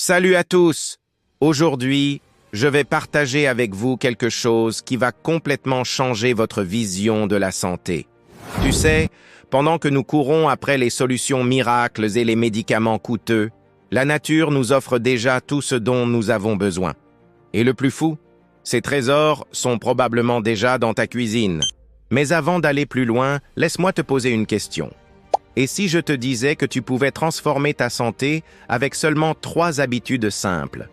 Salut à tous! Aujourd'hui, je vais partager avec vous quelque chose qui va complètement changer votre vision de la santé. Tu sais, pendant que nous courons après les solutions miracles et les médicaments coûteux, la nature nous offre déjà tout ce dont nous avons besoin. Et le plus fou, ces trésors sont probablement déjà dans ta cuisine. Mais avant d'aller plus loin, laisse-moi te poser une question. Et si je te disais que tu pouvais transformer ta santé avec seulement 3 habitudes simples?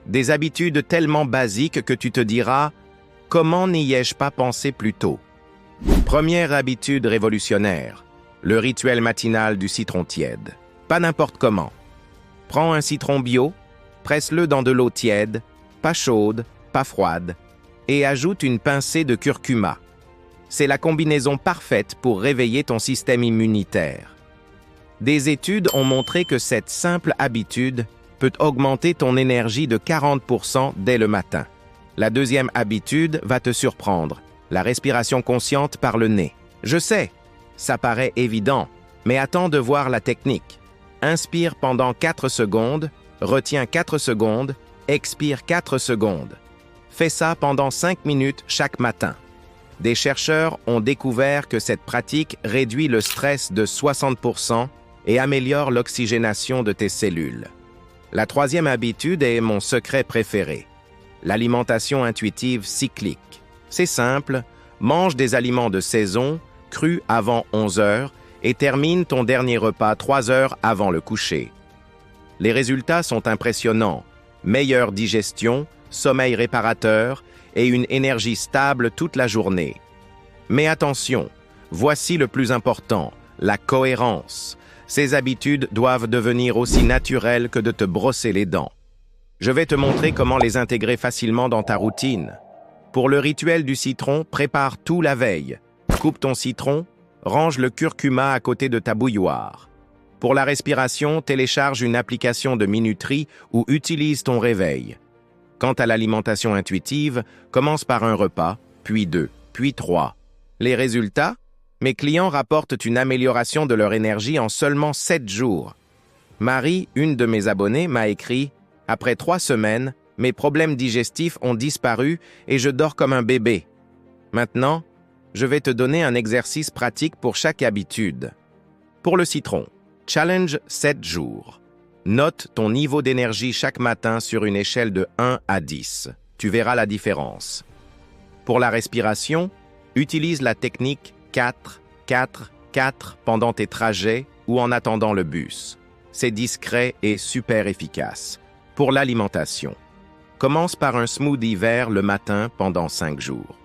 Des habitudes tellement basiques que tu te diras « Comment n'y ai-je pas pensé plus tôt ?» Première habitude révolutionnaire, le rituel matinal du citron tiède. Pas n'importe comment. Prends un citron bio, presse-le dans de l'eau tiède, pas chaude, pas froide, et ajoute une pincée de curcuma. C'est la combinaison parfaite pour réveiller ton système immunitaire. Des études ont montré que cette simple habitude peut augmenter ton énergie de 40% dès le matin. La deuxième habitude va te surprendre, la respiration consciente par le nez. Je sais, ça paraît évident, mais attends de voir la technique. Inspire pendant 4 secondes, retiens 4 secondes, expire 4 secondes. Fais ça pendant 5 minutes chaque matin. Des chercheurs ont découvert que cette pratique réduit le stress de 60% et améliore l'oxygénation de tes cellules. La troisième habitude est mon secret préféré, l'alimentation intuitive cyclique. C'est simple, mange des aliments de saison, crus avant 11 heures, et termine ton dernier repas 3 heures avant le coucher. Les résultats sont impressionnants, meilleure digestion, sommeil réparateur, et une énergie stable toute la journée. Mais attention, voici le plus important, la cohérence. Ces habitudes doivent devenir aussi naturelles que de te brosser les dents. Je vais te montrer comment les intégrer facilement dans ta routine. Pour le rituel du citron, prépare tout la veille. Coupe ton citron, range le curcuma à côté de ta bouilloire. Pour la respiration, télécharge une application de minuterie ou utilise ton réveil. Quant à l'alimentation intuitive, commence par un repas, puis 2, puis 3. Les résultats? Mes clients rapportent une amélioration de leur énergie en seulement 7 jours. Marie, une de mes abonnées, m'a écrit « Après 3 semaines, mes problèmes digestifs ont disparu et je dors comme un bébé. » Maintenant, je vais te donner un exercice pratique pour chaque habitude. Pour le citron, challenge 7 jours. Note ton niveau d'énergie chaque matin sur une échelle de 1 à 10. Tu verras la différence. Pour la respiration, utilise la technique 4-4-4 pendant tes trajets ou en attendant le bus. C'est discret et super efficace. Pour l'alimentation, commence par un smoothie vert le matin pendant 5 jours.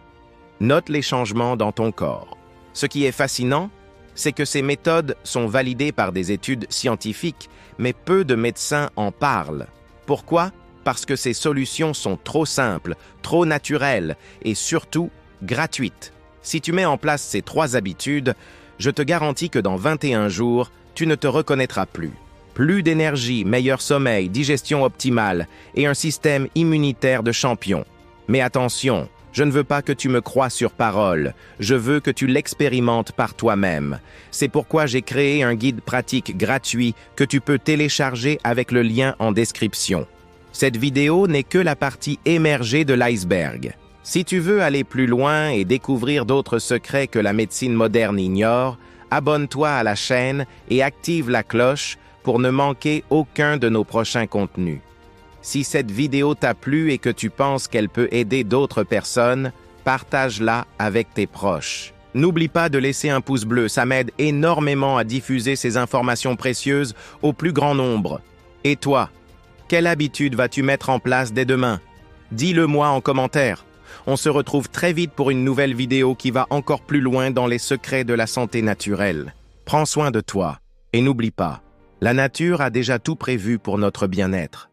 Note les changements dans ton corps. Ce qui est fascinant, c'est que ces méthodes sont validées par des études scientifiques, mais peu de médecins en parlent. Pourquoi? Parce que ces solutions sont trop simples, trop naturelles et surtout gratuites. Si tu mets en place ces 3 habitudes, je te garantis que dans 21 jours, tu ne te reconnaîtras plus. Plus d'énergie, meilleur sommeil, digestion optimale et un système immunitaire de champion. Mais attention, je ne veux pas que tu me croies sur parole, je veux que tu l'expérimentes par toi-même. C'est pourquoi j'ai créé un guide pratique gratuit que tu peux télécharger avec le lien en description. Cette vidéo n'est que la partie émergée de l'iceberg. Si tu veux aller plus loin et découvrir d'autres secrets que la médecine moderne ignore, abonne-toi à la chaîne et active la cloche pour ne manquer aucun de nos prochains contenus. Si cette vidéo t'a plu et que tu penses qu'elle peut aider d'autres personnes, partage-la avec tes proches. N'oublie pas de laisser un pouce bleu, ça m'aide énormément à diffuser ces informations précieuses au plus grand nombre. Et toi, quelle habitude vas-tu mettre en place dès demain? Dis-le-moi en commentaire. On se retrouve très vite pour une nouvelle vidéo qui va encore plus loin dans les secrets de la santé naturelle. Prends soin de toi et n'oublie pas, la nature a déjà tout prévu pour notre bien-être.